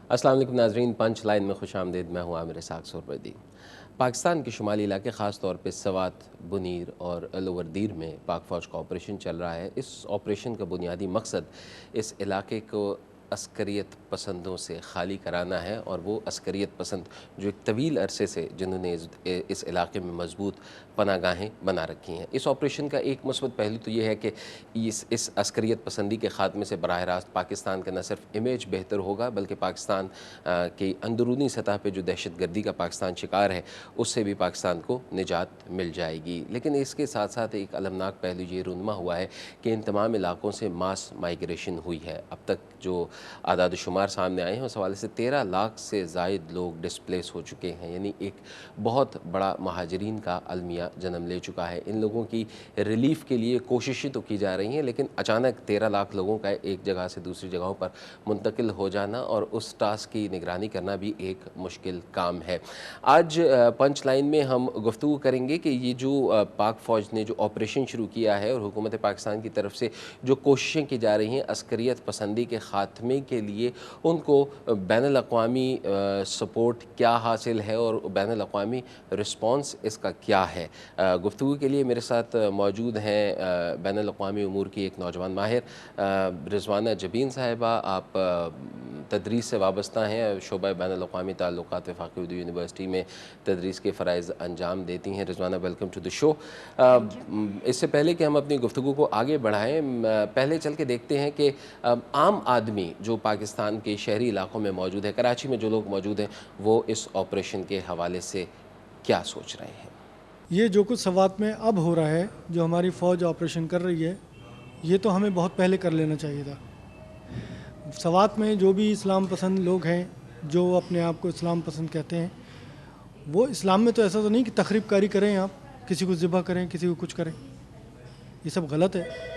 अस्सलाम वालेकुम नाज़रीन, पंच लाइन में खुशामदीद। मैं हूँ आमिर इसाक सोरवर्दी। पाकिस्तान के शुमाली इलाके ख़ास तौर पे सवात, बुनीर और लोअर दीर में पाक फ़ौज का ऑपरेशन चल रहा है। इस ऑपरेशन का बुनियादी मकसद इस इलाके को अस्करियत पसंदों से खाली कराना है, और वो अस्करियत पसंद जो एक तवील अरसे से जिन्होंने इस इलाके में मजबूत पनागाहें बना रखी हैं। इस ऑपरेशन का एक मुस्बत पहलू तो ये है कि इस अस्करियत पसंदी के ख़ात्मे से बराह रास्त पाकिस्तान का न सिर्फ इमेज बेहतर होगा, बल्कि पाकिस्तान की अंदरूनी सतह पर जो दहशत गर्दी का पाकिस्तान शिकार है उससे भी पाकिस्तान को निजात मिल जाएगी। लेकिन इसके साथ साथ एक अलमनाक पहलू ये रूनमा हुआ है कि इन तमाम इलाकों से मास माइग्रेशन हुई है। अब तक जो आदाद शुमार सामने आए हैं उस हवाले से 13 लाख से ज़ायद लोग डिस्प्लेस हो चुके हैं, यानी एक बहुत बड़ा महाजरीन का अलमिया जन्म ले चुका है। इन लोगों की रिलीफ के लिए कोशिशें तो की जा रही हैं, लेकिन अचानक 13 लाख लोगों का एक जगह से दूसरी जगहों पर मुंतकिल हो जाना और उस टास्क की निगरानी करना भी एक मुश्किल काम है। आज पंच लाइन में हम गुफ्तगू करेंगे कि ये जो पाक फ़ौज ने जो ऑपरेशन शुरू किया है और हुकूमत पाकिस्तान की तरफ से जो कोशिशें की जा रही हैं अस्करियत पसंदी के ख़ात्मे के लिए, उनको बैनुल-अक़वामी सपोर्ट क्या हासिल है और बैनुल-अक़वामी रिस्पॉन्स इसका क्या है। गुफ्तगू के लिए मेरे साथ मौजूद हैं बैनुल-अक़वामी उमूर की एक नौजवान माहिर रिज़वाना जबीन साहिबा। आप तदरीस से वाबस्ता हैं, शोबा बैनुल-अक़वामी ताल्लुकात वफ़ाक़ी उर्दू यूनिवर्सिटी में तदरीस के फ़राइज़ अंजाम देती हैं। रिज़वाना, वेलकम टू द शो। इससे पहले कि हम अपनी गुफ्तगू को आगे बढ़ाएँ, पहले चल के देखते हैं कि आम आदमी जो पाकिस्तान के शहरी इलाकों में मौजूद है, कराची में जो लोग मौजूद हैं, वो इस ऑपरेशन के हवाले से क्या सोच रहे हैं। ये जो कुछ सवात में अब हो रहा है, जो हमारी फ़ौज ऑपरेशन कर रही है, ये तो हमें बहुत पहले कर लेना चाहिए था। सवात में जो भी इस्लाम पसंद लोग हैं, जो अपने आप को इस्लाम पसंद कहते हैं, वो इस्लाम में तो ऐसा तो नहीं कि तखरीबकारी करें, आप किसी को ज़िबा करें, किसी को कुछ करें, ये सब गलत है।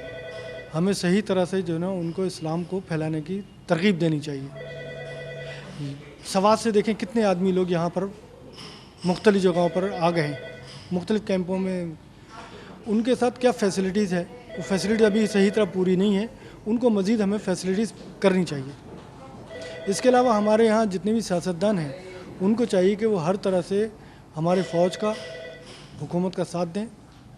हमें सही तरह से जो है ना उनको इस्लाम को फैलाने की तरगीब देनी चाहिए। सवात से देखें कितने आदमी लोग यहाँ पर मुख्तलिफ़ जगहों पर आ गए हैं, मुख्तलिफ़ कैंपों में। उनके साथ क्या फ़ैसिलिटीज़ है, वो फैसिलिटी अभी सही तरह पूरी नहीं है, उनको मज़ीद हमें फैसिलिटीज़ करनी चाहिए। इसके अलावा हमारे यहाँ जितने भी सियासतदान हैं, उनको चाहिए कि वो हर तरह से हमारे फ़ौज का, हुकूमत का साथ दें,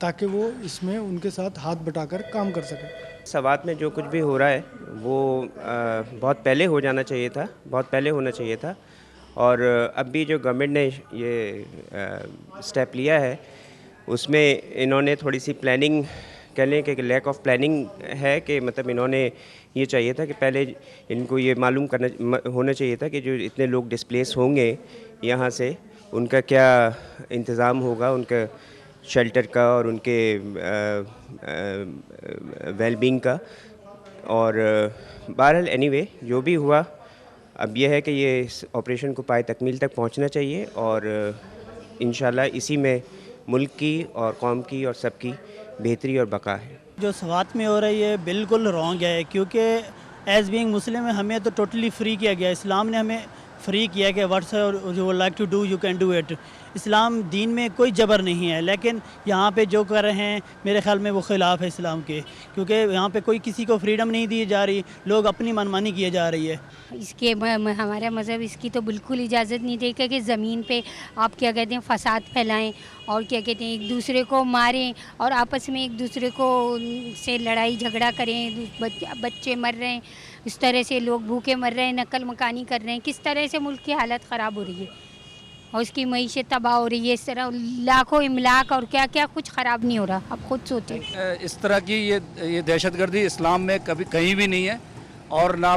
ताकि वो इसमें उनके साथ हाथ बटाकर काम कर सकें। सवात में जो कुछ भी हो रहा है वो बहुत पहले हो जाना चाहिए था, बहुत पहले होना चाहिए था। और अब भी जो गवर्नमेंट ने ये स्टेप लिया है उसमें इन्होंने थोड़ी सी प्लानिंग कह लें कि लैक ऑफ प्लानिंग है, कि मतलब इन्होंने ये चाहिए था कि पहले इनको ये मालूम करना होना चाहिए था कि जो इतने लोग डिस्प्लेस होंगे यहाँ से, उनका क्या इंतज़ाम होगा, उनका शेल्टर का और उनके वेलबींग का। और बहरहाल एनीवे जो भी हुआ, अब यह है कि ये इस ऑपरेशन को पाए तकमील तक पहुंचना चाहिए, और इंशाल्लाह इसी में मुल्क की और कौम की और सबकी बेहतरी और बका है। जो सवात में हो रही है बिल्कुल रॉन्ग है, क्योंकि एज़ बीइंग मुस्लिम हमें तो टोटली फ्री किया गया। इस्लाम ने हमें फ्री किया कि what's you like to do you can do it. इस्लाम दीन में कोई जबर नहीं है, लेकिन यहाँ पे जो कर रहे हैं मेरे ख्याल में वो ख़िलाफ़ है इस्लाम के, क्योंकि यहाँ पे कोई किसी को फ्रीडम नहीं दी जा रही, लोग अपनी मनमानी किए जा रही है। इसके हमारा मज़हब इसकी तो बिल्कुल इजाज़त नहीं देगा कि ज़मीन पे आप क्या कहते हैं फ़साद फैलाएं और क्या कहते हैं एक दूसरे को मारें और आपस में एक दूसरे को से लड़ाई झगड़ा करें। बच्चे मर रहे हैं, इस तरह से लोग भूखे मर रहे हैं, नकल मकानी कर रहे हैं। किस तरह से मुल्क की हालत ख़राब हो रही है और उसकी मईशत तबाह हो रही है। इस तरह लाखों इमलाक और क्या क्या कुछ ख़राब नहीं हो रहा। अब खुद सोचें। इस तरह की ये दहशतगर्दी इस्लाम में कभी कहीं भी नहीं है, और ना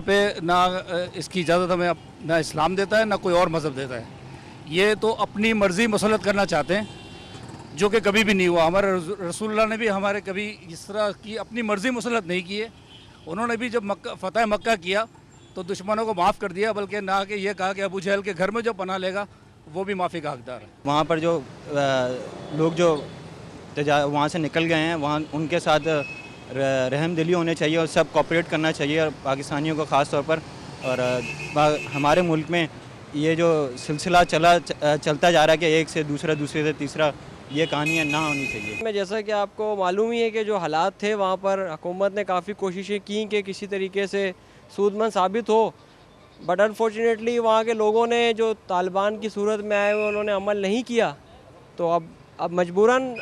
इसकी इजाज़त हमें ना इस्लाम देता है ना कोई और मज़हब देता है। ये तो अपनी मर्ज़ी मुसल्लत करना चाहते हैं, जो कि कभी भी नहीं हुआ। हमारे रसूलुल्लाह ने भी हमारे कभी इस तरह की अपनी मर्ज़ी मुसल्लत नहीं की है। उन्होंने भी जब फ़तह मक्का किया तो दुश्मनों को माफ़ कर दिया, बल्कि ना कि ये कहा कि अबू जहल के घर में जो पनाह लेगा वो भी माफ़ी का हकदार है। वहाँ पर जो लोग जो वहाँ से निकल गए हैं, वहाँ उनके साथ रहम दिली होने चाहिए और सब कोऑपरेट करना चाहिए, और पाकिस्तानियों को ख़ास तौर पर। और हमारे मुल्क में ये जो सिलसिला चलता जा रहा है कि एक से दूसरा, दूसरे से तीसरा, ये कहानियाँ ना होनी चाहिए। मैं जैसा कि आपको मालूम ही है कि जो हालात थे वहाँ पर हुकूमत ने काफ़ी कोशिशें की कि किसी तरीके से सूदमंद साबित हो बट अनफॉर्चुनेटली वहाँ के लोगों ने जो तालिबान की सूरत में आए हुए उन्होंने अमल नहीं किया, तो अब मजबूरन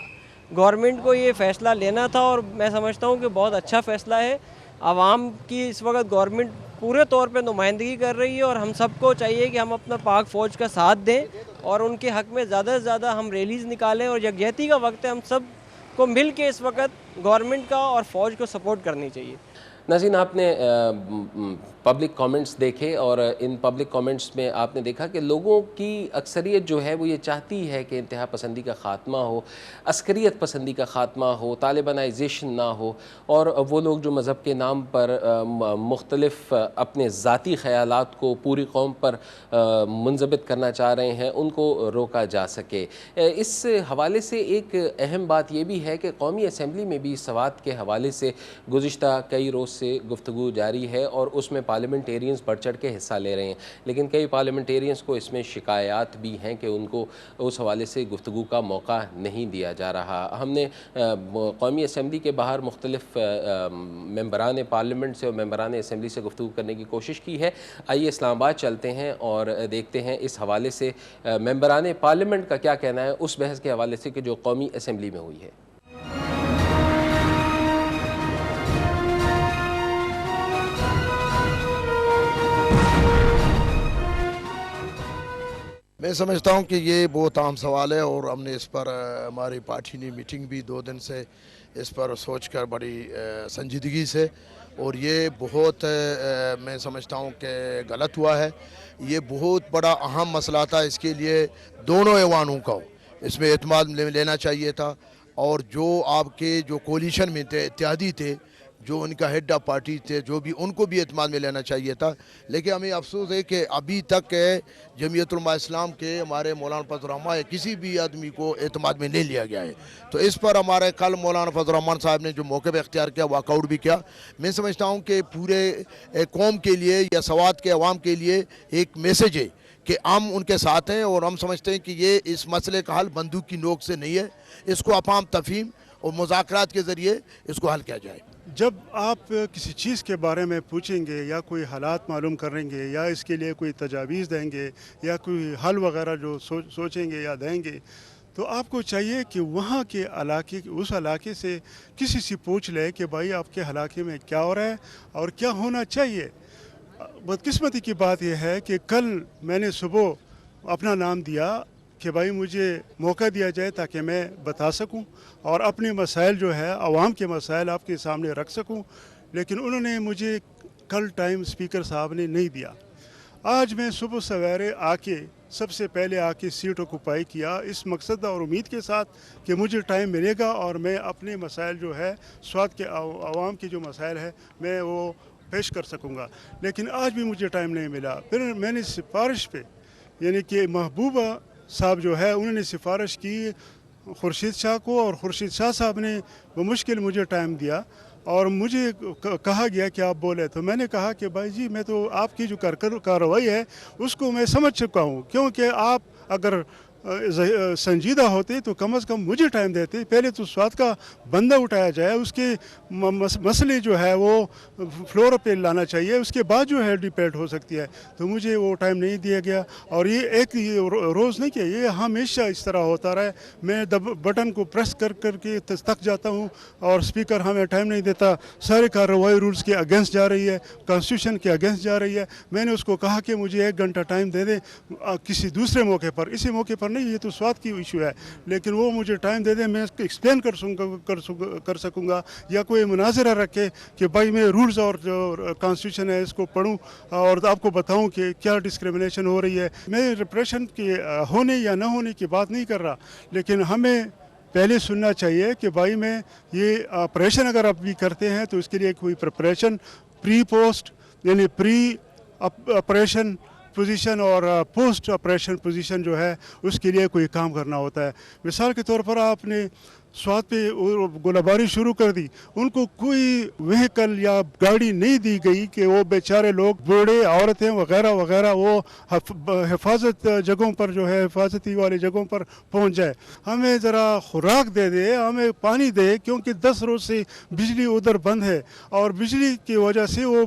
गवर्नमेंट को ये फ़ैसला लेना था और मैं समझता हूँ कि बहुत अच्छा फ़ैसला है। आवाम की इस वक्त गवर्नमेंट पूरे तौर पे नुमाइंदगी कर रही है और हम सबको चाहिए कि हम अपना पाक फ़ौज का साथ दें और उनके हक़ में ज़्यादा से ज़्यादा हम रैलीज़ निकालें और यकजहती का वक्त है, हम सब को मिल के इस वक्त गवर्नमेंट का और फ़ौज को सपोर्ट करनी चाहिए। नाज़रीन, आपने पब्लिक कमेंट्स देखे और इन पब्लिक कमेंट्स में आपने देखा कि लोगों की अक्सरियत जो है वो ये चाहती है कि इंतहा पसंदी का ख़ात्मा हो, अस्करियत पसंदी का ख़ात्मा हो, तालिबानाइजेशन ना हो और वो लोग जो मज़हब के नाम पर मुख्तलिफ़ अपने ज़ाती ख़यालात को पूरी कौम पर मुंज़बित करना चाह रहे हैं, उनको रोका जा सके। इस हवाले से एक अहम बात ये भी है कि कौमी असम्बली में भी सवात के हवाले से गुज़िश्ता कई रोज़ से गुफ्तगू जारी है और उसमें पार्लियामेंटेरियंस बढ़ चढ़ के हिस्सा ले रहे हैं, लेकिन कई पार्लियामेंटेरियंस को इसमें शिकायत भी हैं कि उनको उस हवाले से गुफ्तगू का मौका नहीं दिया जा रहा। हमने कौमी असम्बली के बाहर मुख्तलिफ मेंबरान पार्लियामेंट से और मेंबरान असम्बली से गुफ्तगू करने की कोशिश की है। आइए इस्लामाबाद चलते हैं और देखते हैं इस हवाले से मेंबरान पार्लियामेंट का क्या कहना है उस बहस के हवाले से कि जो कौमी असम्बली में हुई है। मैं समझता हूं कि ये बहुत आम सवाल है और हमने इस पर हमारी पार्टी ने मीटिंग भी 2 दिन से इस पर सोचकर बड़ी संजीदगी से, और ये बहुत मैं समझता हूं कि गलत हुआ है। ये बहुत बड़ा अहम मसला था, इसके लिए दोनों ऐवानों को इसमें एतमाद लेना चाहिए था और जो आपके जो कोलिशन में थे, इत्यादी थे, जो उनका हेड ऑफ पार्टी थे, जो भी उनको भी एतमाद में लेना चाहिए था। लेकिन हमें अफसोस है कि अभी तक जमीयत उलमा इस्लाम के हमारे मौलाना फजल रहमान या किसी भी आदमी को एतमाद में नहीं लिया गया है। तो इस पर हमारे कल मौलाना फजल रहमान साहब ने जो मौके पर इख्तियार किया, वॉकआउट भी किया। मैं समझता हूँ कि पूरे कौम के लिए या सवात के अवाम के लिए एक मैसेज है कि हम उनके साथ हैं और हम समझते हैं कि ये इस मसले का हल बंदूक की नोक से नहीं है, इसको अफाम तफहीम और मुज़ाकरात के ज़रिए इसको हल किया जाए। जब आप किसी चीज़ के बारे में पूछेंगे या कोई हालात मालूम करेंगे या इसके लिए कोई तजावीज़ देंगे या कोई हल वगैरह जो सोचेंगे या देंगे, तो आपको चाहिए कि वहाँ के इलाके, उस इलाके से किसी से पूछ ले कि भाई आपके इलाके में क्या हो रहा है और क्या होना चाहिए। बदकिस्मती की बात यह है कि कल मैंने सुबह अपना नाम दिया कि भाई मुझे मौका दिया जाए ताकि मैं बता सकूं और अपने मसाइल जो है आवाम के मसाइल आपके सामने रख सकूं, लेकिन उन्होंने मुझे कल टाइम स्पीकर साहब ने नहीं दिया। आज मैं सुबह सवेरे आके सबसे पहले आके सीट ऑक्यूपाई किया इस मकसद और उम्मीद के साथ कि मुझे टाइम मिलेगा और मैं अपने मसाइल जो है स्वाद के आवाम के जो मसाइल है मैं वो पेश कर सकूँगा, लेकिन आज भी मुझे टाइम नहीं मिला। फिर मैंने सिफारिश पे यानी कि महबूबा साहब जो है उन्होंने सिफारिश की खुर्शीद शाह को और खुर्शीद शाह साहब ने बमुश्किल मुझे टाइम दिया और मुझे कहा गया कि आप बोले, तो मैंने कहा कि भाई जी मैं तो आपकी जो कार्रवाई है उसको मैं समझ चुका हूँ, क्योंकि आप अगर संजीदा होते तो कम से कम मुझे टाइम देते। पहले तो स्वाद का बंदा उठाया जाए, उसके मसले जो है वो फ्लोर पे लाना चाहिए, उसके बाद जो है डिबेट हो सकती है। तो मुझे वो टाइम नहीं दिया गया और ये एक रोज़ नहीं किया, ये हमेशा इस तरह होता रहा है। मैं बटन को प्रेस कर करके थक जाता हूँ और स्पीकर हमें टाइम नहीं देता। सारे कार्रवाई रूल्स के अगेंस्ट जा रही है, कॉन्स्टिट्यूशन के अगेंस्ट जा रही है। मैंने उसको कहा कि मुझे 1 घंटा टाइम दे दे किसी दूसरे मौके पर, इसी मौके पर नहीं, ये तो स्वाद की इशू है, लेकिन वो मुझे टाइम दे दे, मैं एक्सप्लेन कर सकूँगा या कोई मुनाजरा रखे कि भाई मैं रूल्स और जो कॉन्स्टिट्यूशन है इसको पढूं और आपको बताऊं कि क्या डिस्क्रिमिनेशन हो रही है। मैं रिप्रेशन के होने या न होने की बात नहीं कर रहा, लेकिन हमें पहले सुनना चाहिए कि भाई मैं ये ऑपरेशन अगर आप भी करते हैं तो इसके लिए कोई प्रिपरेशन, प्री पोस्ट यानी प्री ऑपरेशन पोजीशन और पोस्ट ऑपरेशन पोजीशन जो है उसके लिए कोई काम करना होता है। मिसाल के तौर पर आपने स्वाद पे गोलाबारी शुरू कर दी, उनको कोई व्हीकल या गाड़ी नहीं दी गई कि वो बेचारे लोग, बूढ़े, औरतें वगैरह वगैरह वो हिफाजत जगहों पर जो है हिफाजती वाली जगहों पर पहुंच जाए। हमें ज़रा खुराक दे दे, हमें पानी दे, क्योंकि 10 रोज़ से बिजली उधर बंद है और बिजली की वजह से वो